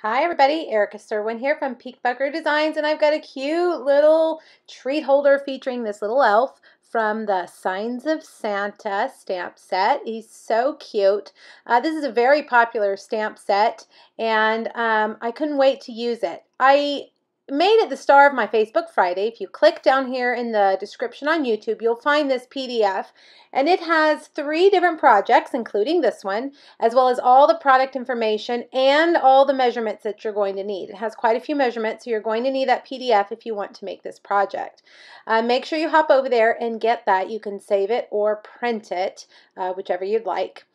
Hi everybody, Erica Serwin here from Peak Bucker Designs, and I've got a cute little treat holder featuring this little elf from the Signs of Santa stamp set. He's so cute. This is a very popular stamp set, and I couldn't wait to use it. I made it the star of my Facebook Friday. If you click down here in the description on YouTube, you'll find this PDF, and it has 3 different projects, including this one, as well as all the product information and all the measurements that you're going to need. It has quite a few measurements, so you're going to need that PDF if you want to make this project. Make sure you hop over there and get that. You can save it or print it, whichever you'd like.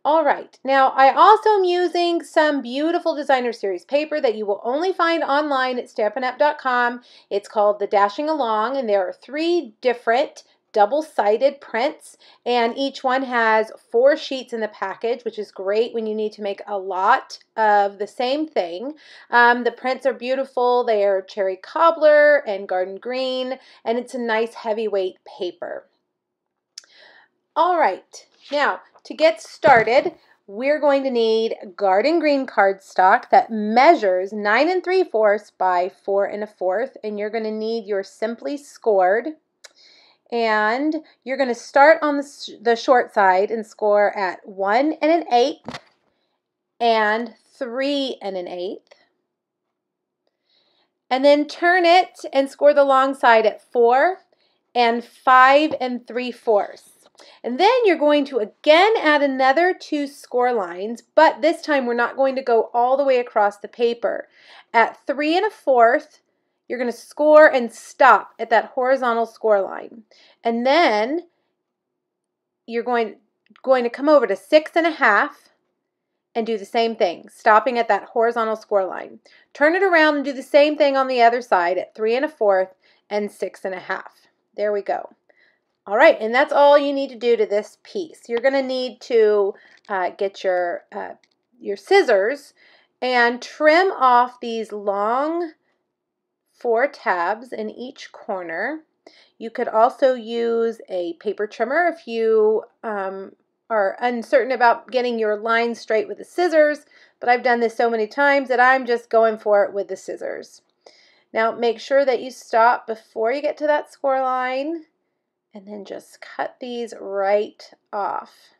All right, now I also am using some beautiful designer series paper that you will only find online at stampinup.com. It's called the Dashing Along, and there are 3 different double-sided prints, and each one has 4 sheets in the package, which is great when you need to make a lot of the same thing. The prints are beautiful. They are cherry cobbler and garden green, and it's a nice heavyweight paper. All right, now to get started, we're going to need garden green cardstock that measures 9 3/4 by 4 1/4, and you're going to need your Simply Scored. And you're going to start on the short side and score at 1 1/8 and 3 1/8. And then turn it and score the long side at 4 and 5 3/4. And then you're going to again add another 2 score lines, but this time we're not going to go all the way across the paper. At 3 1/4, you're going to score and stop at that horizontal score line. And then you're going to come over to 6 1/2 and do the same thing, stopping at that horizontal score line. Turn it around and do the same thing on the other side at 3 1/4 and 6 1/2. There we go. All right, and that's all you need to do to this piece. You're going to need to get your scissors and trim off these long 4 tabs in each corner. You could also use a paper trimmer if you are uncertain about getting your lines straight with the scissors, but I've done this so many times that I'm just going for it with the scissors. Now make sure that you stop before you get to that score line, and then just cut these right off.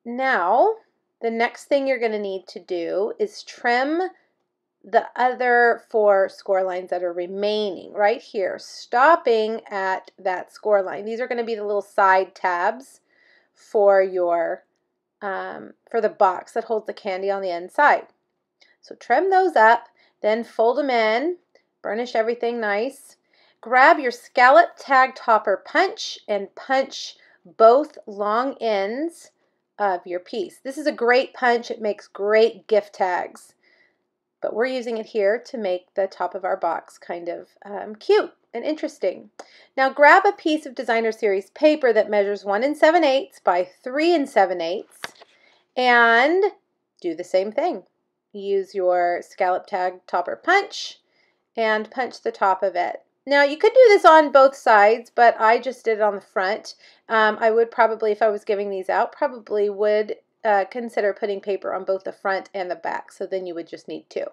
Now, the next thing you're going to need to do is trim the other 4 score lines that are remaining right here, stopping at that score line. These are going to be the little side tabs for your for the box that holds the candy on the inside. So trim those up, then fold them in, burnish everything nice. Grab your scallop tag topper punch and punch both long ends of your piece. This is a great punch. It makes great gift tags. But we're using it here to make the top of our box kind of cute and interesting. Now grab a piece of designer series paper that measures 1 7/8 by 3 7/8 and do the same thing. Use your scallop tag topper punch and punch the top of it. Now you could do this on both sides, but I just did it on the front. I would probably, if I was giving these out, probably would consider putting paper on both the front and the back, so then you would just need 2.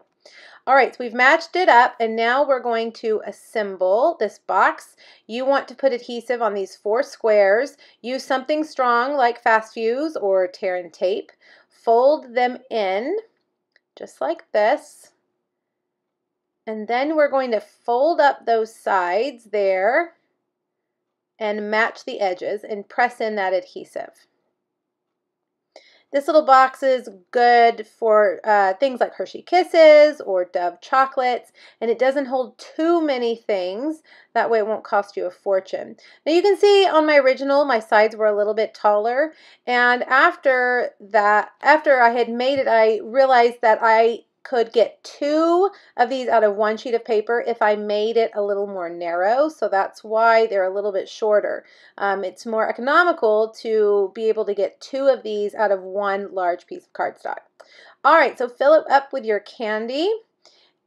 All right, so we've matched it up, and now we're going to assemble this box. You want to put adhesive on these 4 squares. Use something strong like Fast Fuse or tear and tape. Fold them in just like this. And then we're going to fold up those sides there and match the edges and press in that adhesive. This little box is good for things like Hershey Kisses or Dove chocolates, and it doesn't hold too many things. That way it won't cost you a fortune. Now you can see on my original, my sides were a little bit taller, and after I had made it, I realized that I could get 2 of these out of 1 sheet of paper if I made it a little more narrow, so that's why they're a little bit shorter. It's more economical to be able to get 2 of these out of 1 large piece of cardstock. All right, so fill it up with your candy,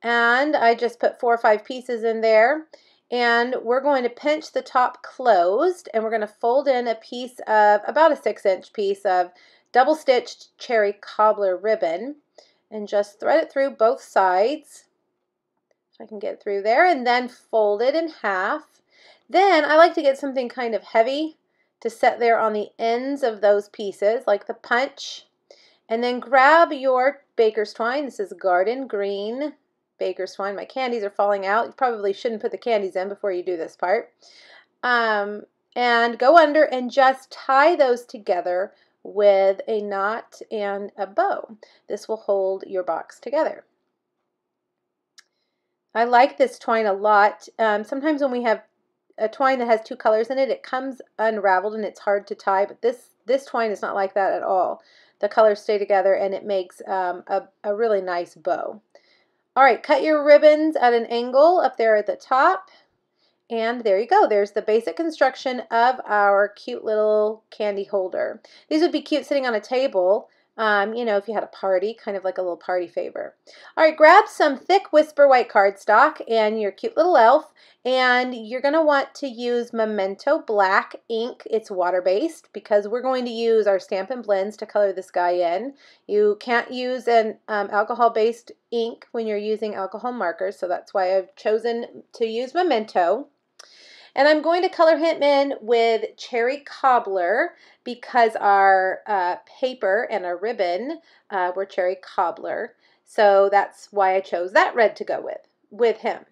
and I just put 4 or 5 pieces in there, and we're going to pinch the top closed, and we're going to fold in a piece of about a 6-inch piece of double-stitched cherry cobbler ribbon. and just thread it through both sides. If I can get through there, and then fold it in half. Then I like to get something kind of heavy to set there on the ends of those pieces, like the punch. And then grab your baker's twine. This is Garden Green baker's twine. My candies are falling out. You probably shouldn't put the candies in before you do this part. And go under and just tie those together with a knot and a bow. This will hold your box together. I like this twine a lot. Sometimes when we have a twine that has two colors in it, it comes unraveled and it's hard to tie, but this twine is not like that at all. The colors stay together and it makes a really nice bow. All right, cut your ribbons at an angle up there at the top. And there you go. There's the basic construction of our cute little candy holder. These would be cute sitting on a table, you know, if you had a party, kind of like a little party favor. All right, grab some thick Whisper White cardstock and your cute little elf, and you're going to want to use Memento Black ink. It's water-based because we're going to use our Stampin' Blends to color this guy in. You can't use an alcohol-based ink when you're using alcohol markers, so that's why I've chosen to use Memento. And I'm going to color him in with Cherry Cobbler because our paper and our ribbon were Cherry Cobbler. So that's why I chose that red to go with him.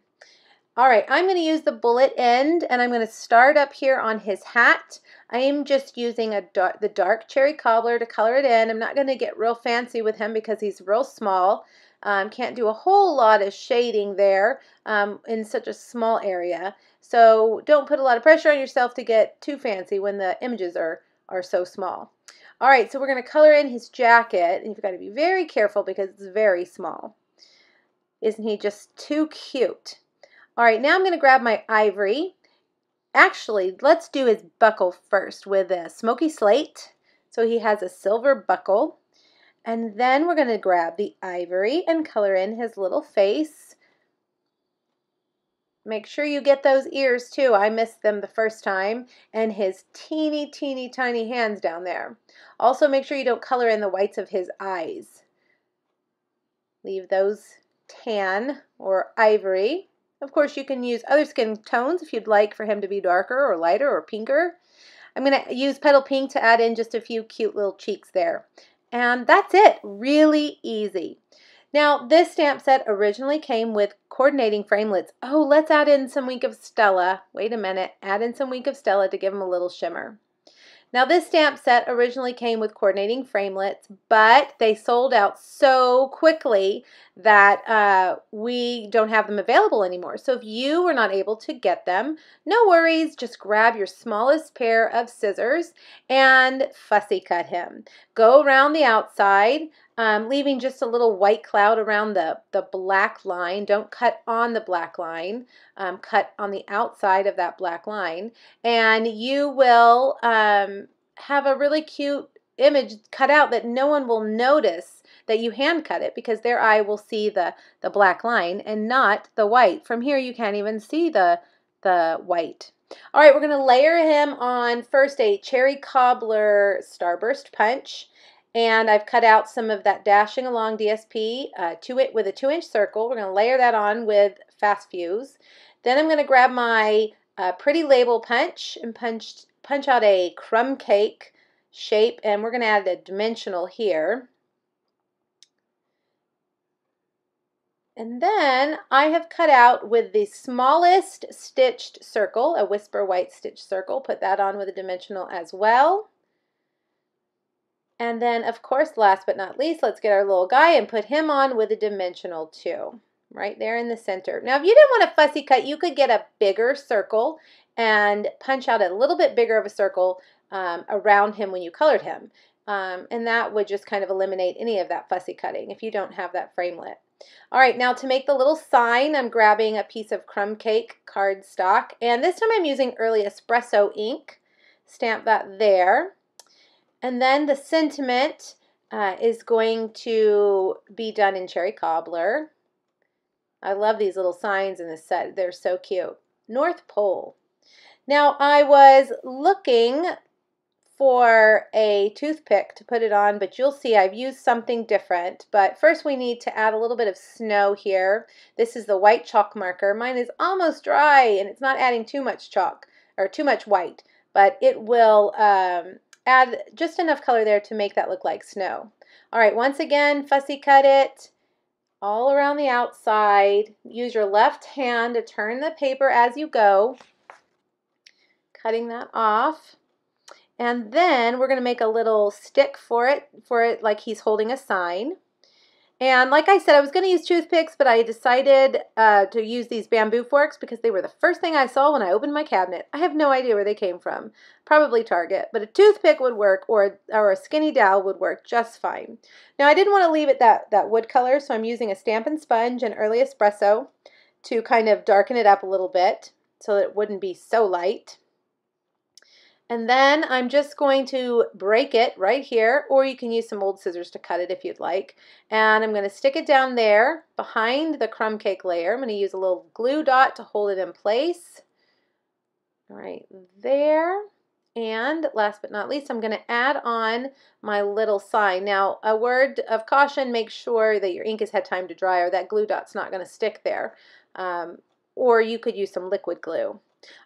All right, I'm going to use the bullet end, and I'm going to start up here on his hat. I am just using the dark Cherry Cobbler to color it in. I'm not going to get real fancy with him because he's real small. Can't do a whole lot of shading there in such a small area. So don't put a lot of pressure on yourself to get too fancy when the images are so small. All right, so we're going to color in his jacket. And you've got to be very careful because it's very small. Isn't he just too cute? All right, now I'm going to grab my ivory. Actually, let's do his buckle first with a smoky slate. So he has a silver buckle. And then we're going to grab the ivory and color in his little face. Make sure you get those ears too. I missed them the first time. And his teeny, teeny, tiny hands down there. Also make sure you don't color in the whites of his eyes. Leave those tan or ivory. Of course, you can use other skin tones if you'd like for him to be darker or lighter or pinker. I'm going to use Petal Pink to add in just a few cute little cheeks there. And that's it. Really easy. Now, this stamp set originally came with coordinating framelits. Oh, let's add in some Wink of Stella. Wait a minute. Add in some Wink of Stella to give them a little shimmer. Now, this stamp set originally came with coordinating framelits, but they sold out so quickly that we don't have them available anymore. So if you were not able to get them, no worries. Just grab your smallest pair of scissors and fussy cut him. Go around the outside, leaving just a little white cloud around the black line. Don't cut on the black line. Cut on the outside of that black line, and you will have a really cute image cut out that no one will notice that you hand cut it because their eye will see the black line and not the white. From here you can't even see the white. All right, we're going to layer him on first a Cherry Cobbler Starburst punch. And I've cut out some of that Dashing Along DSP with a 2-inch circle. We're going to layer that on with Fast Fuse. Then I'm going to grab my Pretty Label punch and punch out a crumb cake shape. And we're going to add a dimensional here. And then I have cut out with the smallest stitched circle, a Whisper White stitched circle. Put that on with a dimensional as well. And then, of course, last but not least, let's get our little guy and put him on with a dimensional too, right there in the center. Now, if you didn't want a fussy cut, you could get a bigger circle and punch out a little bit bigger of a circle around him when you colored him. And that would just kind of eliminate any of that fussy cutting if you don't have that framelit. All right, now to make the little sign, I'm grabbing a piece of crumb cake cardstock. And this time I'm using Early Espresso ink. Stamp that there. And then the sentiment is going to be done in Cherry Cobbler. I love these little signs in this set. They're so cute. North Pole. Now, I was looking for a toothpick to put it on, but you'll see I've used something different. But first we need to add a little bit of snow here. This is the white chalk marker. Mine is almost dry and it's not adding too much chalk or too much white, but it will add just enough color there to make that look like snow. All right, once again, fussy cut it all around the outside. Use your left hand to turn the paper as you go, cutting that off. And then we're going to make a little stick for it like he's holding a sign. And like I said, I was going to use toothpicks, but I decided to use these bamboo forks because they were the first thing I saw when I opened my cabinet. I have no idea where they came from. Probably Target. But a toothpick would work, or a skinny dowel would work just fine. Now I didn't want to leave it that wood color, so I'm using a Stampin' Sponge and Early Espresso to kind of darken it up a little bit so that it wouldn't be so light. And then I'm just going to break it right here, or you can use some old scissors to cut it if you'd like. And I'm going to stick it down there behind the crumb cake layer. I'm going to use a little glue dot to hold it in place. Right there. And last but not least, I'm going to add on my little sign. Now, a word of caution, make sure that your ink has had time to dry or that glue dot's not going to stick there. Or you could use some liquid glue.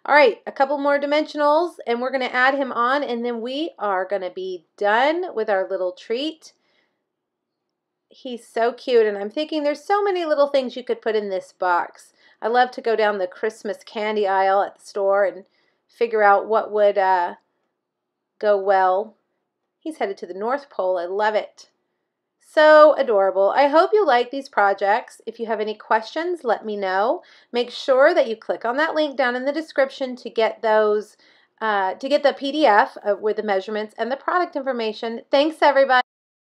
All right, a couple more dimensionals and we're going to add him on, and then we are going to be done with our little treat. He's so cute, and I'm thinking there's so many little things you could put in this box. I love to go down the Christmas candy aisle at the store and figure out what would go well. He's headed to the North Pole. I love it. So adorable. I hope you like these projects. If you have any questions, let me know. Make sure that you click on that link down in the description to get those, to get the PDF with the measurements and the product information. Thanks, everybody.